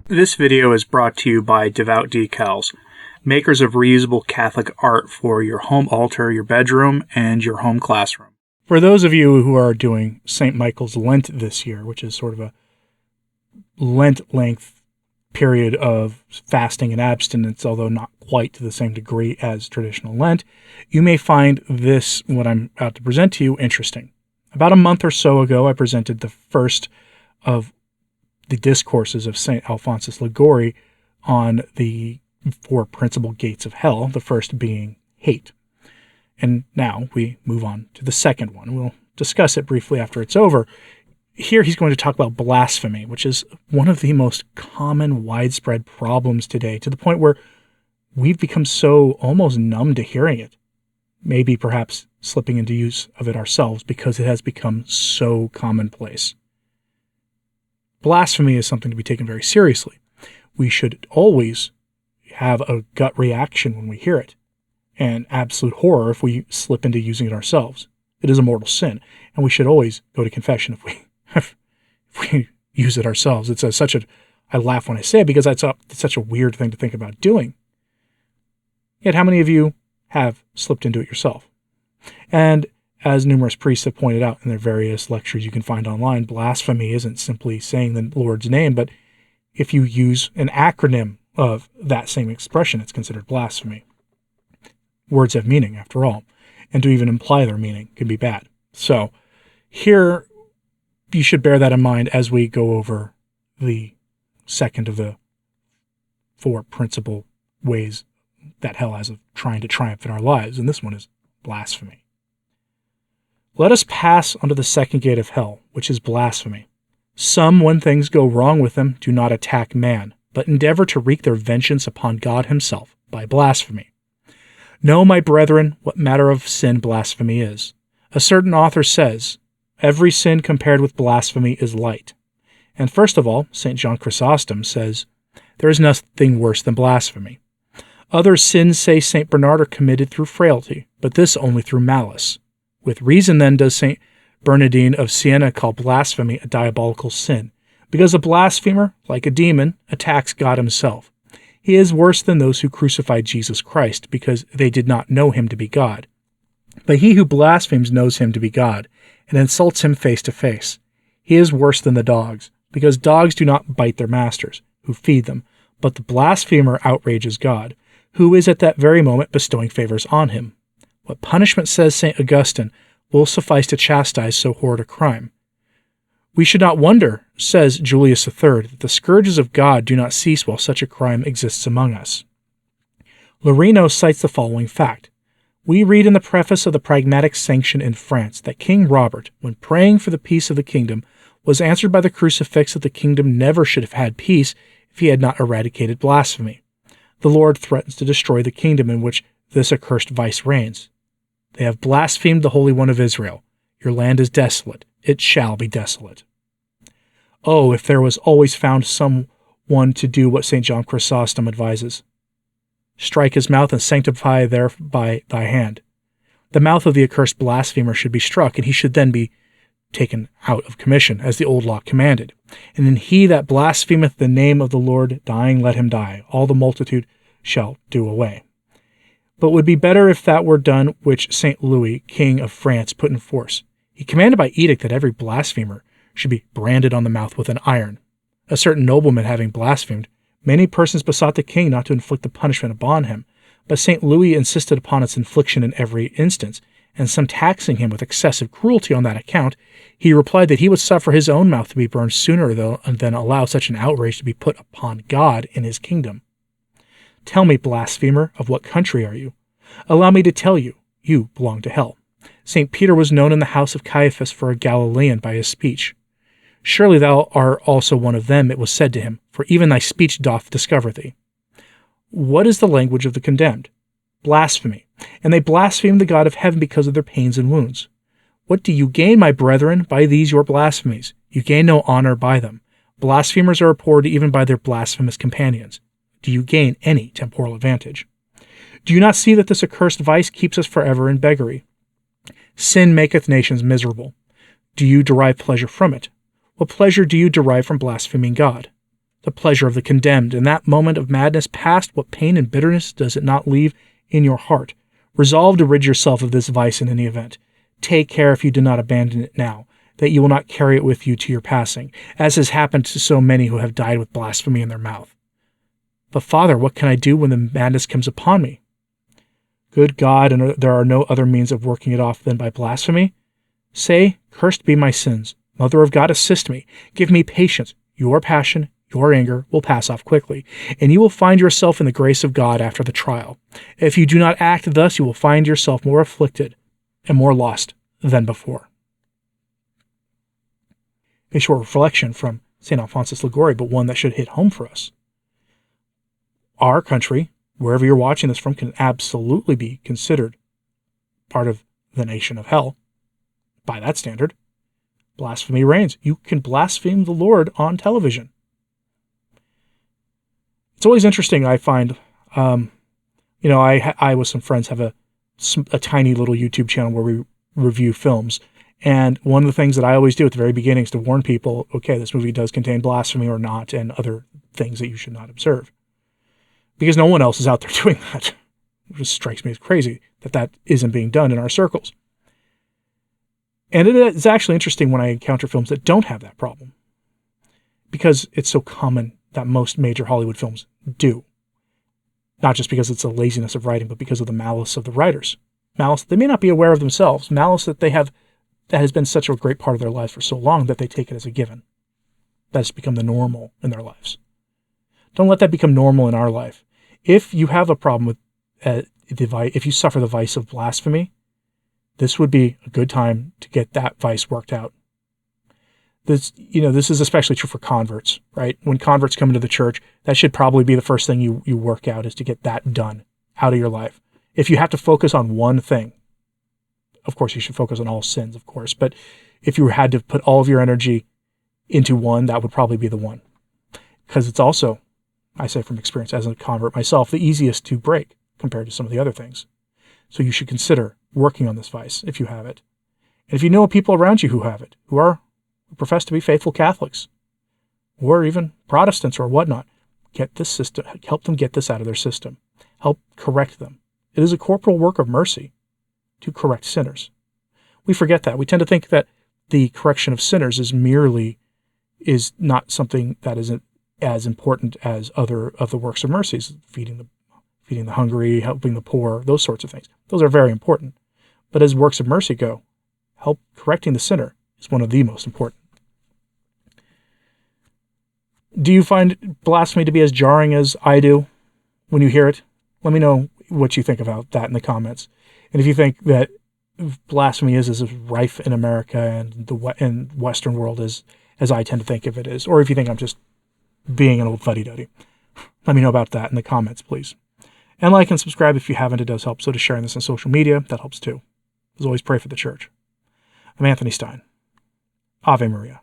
This video is brought to you by Devout Decals, makers of reusable Catholic art for your home altar, your bedroom, and your home classroom. For those of you who are doing St. Michael's Lent this year, which is sort of a Lent-length period of fasting and abstinence, although not quite to the same degree as traditional Lent, you may find this, what I'm about to present to you, interesting. About a month or so ago, I presented the first of the discourses of St. Alphonsus Liguori on the four principal gates of hell, the first being hate. And now we move on to the second one. We'll discuss it briefly after it's over. Here he's going to talk about blasphemy, which is one of the most common, widespread problems today, to the point where we've become so almost numb to hearing it. Maybe perhaps slipping into use of it ourselves because it has become so commonplace. Blasphemy is something to be taken very seriously. We should always have a gut reaction when we hear it, and absolute horror if we slip into using it ourselves. It is a mortal sin, and we should always go to confession if we use it ourselves. I laugh when I say it because it's such a weird thing to think about doing. Yet how many of you have slipped into it yourself? And as numerous priests have pointed out in their various lectures you can find online, blasphemy isn't simply saying the Lord's name, but if you use an acronym of that same expression, it's considered blasphemy. Words have meaning, after all, and to even imply their meaning can be bad. So here, you should bear that in mind as we go over the second of the four principal ways that hell has of trying to triumph in our lives, and this one is blasphemy. Let us pass unto the second gate of hell, which is blasphemy. Some, when things go wrong with them, do not attack man, but endeavor to wreak their vengeance upon God himself by blasphemy. Know, my brethren, what matter of sin blasphemy is. A certain author says, every sin compared with blasphemy is light. And first of all, St. John Chrysostom says, there is nothing worse than blasphemy. Other sins, say St. Bernard, are committed through frailty, but this only through malice. With reason, then, does St. Bernardine of Siena call blasphemy a diabolical sin, because a blasphemer, like a demon, attacks God himself. He is worse than those who crucified Jesus Christ, because they did not know him to be God. But he who blasphemes knows him to be God, and insults him face to face. He is worse than the dogs, because dogs do not bite their masters, who feed them, but the blasphemer outrages God, who is at that very moment bestowing favors on him. What punishment, says St. Augustine, will suffice to chastise so horrid a crime? We should not wonder, says Julius III, that the scourges of God do not cease while such a crime exists among us. Lorino cites the following fact. We read in the preface of the Pragmatic Sanction in France that King Robert, when praying for the peace of the kingdom, was answered by the crucifix that the kingdom never should have had peace if he had not eradicated blasphemy. The Lord threatens to destroy the kingdom in which this accursed vice reigns. They have blasphemed the Holy One of Israel. Your land is desolate. It shall be desolate. Oh, if there was always found someone to do what St. John Chrysostom advises. Strike his mouth and sanctify thereby thy hand. The mouth of the accursed blasphemer should be struck, and he should then be taken out of commission, as the old law commanded. And then he that blasphemeth the name of the Lord, dying, let him die. All the multitude shall do away. But it would be better if that were done which St. Louis, king of France, put in force. He commanded by edict that every blasphemer should be branded on the mouth with an iron. A certain nobleman having blasphemed, many persons besought the king not to inflict the punishment upon him, but St. Louis insisted upon its infliction in every instance, and some taxing him with excessive cruelty on that account, he replied that he would suffer his own mouth to be burned sooner than allow such an outrage to be put upon God in his kingdom. Tell me, blasphemer, of what country are you? Allow me to tell you, you belong to hell. St. Peter was known in the house of Caiaphas for a Galilean by his speech. Surely thou art also one of them, it was said to him, for even thy speech doth discover thee. What is the language of the condemned? Blasphemy. And they blaspheme the God of heaven because of their pains and wounds. What do you gain, my brethren, by these your blasphemies? You gain no honor by them. Blasphemers are abhorred even by their blasphemous companions. Do you gain any temporal advantage? Do you not see that this accursed vice keeps us forever in beggary? Sin maketh nations miserable. Do you derive pleasure from it? What pleasure do you derive from blaspheming God? the pleasure of the condemned. In that moment of madness past, what pain and bitterness does it not leave in your heart? Resolve to rid yourself of this vice in any event. Take care, if you do not abandon it now, that you will not carry it with you to your passing, as has happened to so many who have died with blasphemy in their mouth. But, Father, what can I do when the madness comes upon me? Good God, and there are no other means of working it off than by blasphemy? Say, cursed be my sins. Mother of God, assist me. Give me patience. Your passion, your anger will pass off quickly, and you will find yourself in the grace of God after the trial. If you do not act thus, you will find yourself more afflicted and more lost than before. A short reflection from St. Alphonsus Liguori, but one that should hit home for us. Our country, wherever you're watching this from, can absolutely be considered part of the nation of hell. By that standard, blasphemy reigns. You can blaspheme the Lord on television. It's always interesting, I find. I with some friends have a tiny little YouTube channel where we review films. And one of the things that I always do at the very beginning is to warn people, okay, this movie does contain blasphemy or not, and other things that you should not observe. Because no one else is out there doing that. It just strikes me as crazy that isn't being done in our circles. And it's actually interesting when I encounter films that don't have that problem, because it's so common that most major Hollywood films do. Not just because it's a laziness of writing, but because of the malice of the writers. Malice they may not be aware of themselves. Malice that has been such a great part of their lives for so long that they take it as a given. That has become the normal in their lives. Don't let that become normal in our life. If you have a problem with if you suffer the vice of blasphemy, this would be a good time to get that vice worked out. This is especially true for converts, right? When converts come into the church, that should probably be the first thing you work out, is to get that done out of your life. If you have to focus on one thing, of course you should focus on all sins, of course, but if you had to put all of your energy into one, that would probably be the one. Because it's also, I say from experience as a convert myself, the easiest to break compared to some of the other things. So you should consider working on this vice if you have it. And if you know people around you who have it, who profess to be faithful Catholics, or even Protestants or whatnot, get this system, help them get this out of their system. Help correct them. It is a corporal work of mercy to correct sinners. We forget that. We tend to think that the correction of sinners is not something that isn't as important as other of the works of mercies, feeding the hungry, helping the poor, those sorts of things. Those are very important. But as works of mercy go, correcting the sinner is one of the most important. Do you find blasphemy to be as jarring as I do when you hear it? Let me know what you think about that in the comments. And if you think that blasphemy is as rife in America and the Western world as I tend to think of it is, or if you think I'm just being an old fuddy-duddy, let me know about that in the comments, please. And like and subscribe if you haven't. It does help. So does sharing this on social media. That helps too. As always, pray for the church. I'm Anthony Stine. Ave Maria.